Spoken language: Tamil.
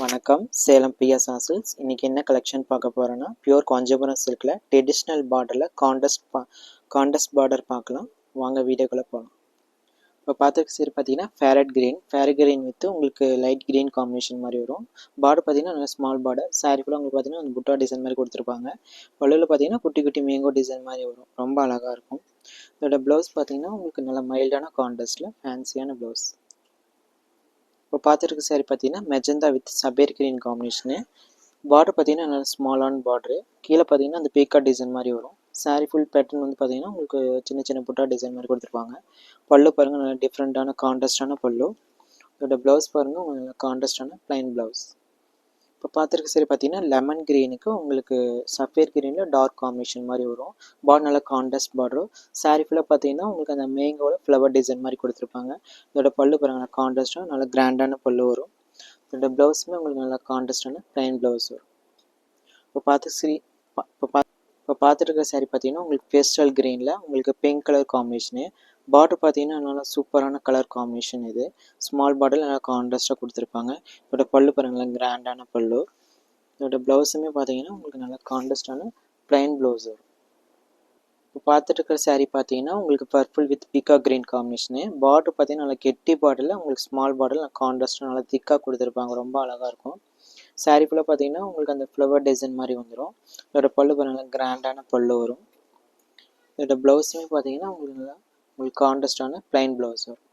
வணக்கம். சேலம் பிரியா சாசில்ஸ். இன்னைக்கு என்ன கலெக்ஷன் பார்க்க போறோம்னா, பியூர் காஞ்சிபுரம் சில்க்ல ட்ரெடிஷ்னல் பார்டர்ல கான்ட்ராஸ்ட் பார்டர் பார்க்கலாம். வாங்க வீடியோக்குள்ள போகலாம். இப்போ பார்த்துருக்க சரி பார்த்தீங்கன்னா ஃபேரட் கிரீன் வித் உங்களுக்கு லைட் கிரீன் காம்பினேஷன் மாதிரி வரும். பார்டர் பார்த்தீங்கன்னா நல்லா ஸ்மால் பார்டர். சாரி ஃபுல்லாக உங்களுக்கு பார்த்தீங்கன்னா அந்த புட்டா டிசைன் மாதிரி கொடுத்துருப்பாங்க. பல்லுவில் பார்த்தீங்கன்னா குட்டி குட்டி மேங்கோ டிசைன் மாதிரி வரும். ரொம்ப அழகாக இருக்கும். இதோட ப்ளவுஸ் பார்த்தீங்கன்னா உங்களுக்கு நல்ல மைல்டான கான்ட்ராஸ்டில் ஃபேன்சியான ப்ளவுஸ். இப்போ பார்த்துருக்க சாரி பார்த்தீங்கன்னா magenta with sapphire green combination. Border பார்த்தீங்கன்னா நல்லா ஸ்மாலான பார்டரு. கீழே பார்த்தீங்கன்னா அந்த பீகாட் டிசைன் மாதிரி வரும். சாரி ஃபுல் பேட்டர்ன் வந்து பார்த்தீங்கன்னா உங்களுக்கு சின்ன சின்ன புட்டா டிசைன் மாதிரி கொடுத்துருப்பாங்க. பல்லு பாருங்கள் நல்லா டிஃப்ரெண்ட்டான கான்ட்ராஸ்டான பல்லு. இதோட ப்ளவுஸ் பாருங்கள் உங்களுக்கு நல்லா கான்ட்ராஸ்டான ப்ளைன் ப்ளவுஸ். இப்போ பார்த்துருக்க சரி பார்த்தீங்கன்னா லெமன் க்ரீனுக்கு உங்களுக்கு சஃபேர் க்ரீனில் டார்க் காம்பினேஷன் மாதிரி வரும். பார்டர் நல்லா கான்ட்ராஸ்ட் பார்டரும். சாரி ஃபுல்லாக பார்த்தீங்கன்னா உங்களுக்கு அந்த மேங்கோட ஃப்ளவர் டிசைன் மாதிரி கொடுத்துருப்பாங்க. இதோட பல்லு பாருங்கள் கான்ட்ராஸ்ட்டாக நல்லா கிராண்டான பல்லு வரும். இதோட ப்ளவுஸுமே உங்களுக்கு நல்லா கான்ட்ராஸ்டான ப்ளைன் ப்ளவுஸ் வரும். இப்போ பார்த்துட்டு இருக்க சாரி பார்த்தீங்கன்னா உங்களுக்கு பேஸ்டல் க்ரீனில் உங்களுக்கு பிங்க் கலர் காம்பினேஷனு. பார்டர் பார்த்தீங்கன்னா நல்லா சூப்பரான கலர் காம்பினேஷன் இது. ஸ்மால் பார்டர் நல்லா கான்ட்ராஸ்ட்டாக கொடுத்துருப்பாங்க. இதோட பல்லு பாருங்களேன் கிராண்டான பல்லு. இதோட ப்ளவுஸுமே பார்த்தீங்கன்னா உங்களுக்கு நல்லா கான்ட்ராஸ்டான ப்ளைன் ப்ளவுஸ் வரும். இப்போ பார்த்துட்டு இருக்கிற சாரீ பார்த்தீங்கன்னா உங்களுக்கு purple with peacock green combination. Border பார்த்தீங்கன்னா நல்லா கெட்டி பார்டரில் உங்களுக்கு ஸ்மால் பார்டரில் கான்ட்ராஸ்ட்டாக நல்லா திக்காக கொடுத்துருப்பாங்க. ரொம்ப அழகாக இருக்கும். சாரீ ஃபுல்லாக பார்த்தீங்கன்னா உங்களுக்கு அந்த ஃப்ளவர் டிசைன் மாதிரி வந்துடும். இதோட பல்லு பாருங்கள் கிராண்டான பல்லு வரும். இதோட ப்ளவுஸுமே பார்த்தீங்கன்னா உங்களுக்கு நல்லா உங்களுக்கு கான்ட்ராஸ்டான ப்ளைன் ப்ளவுஸ் வரும்.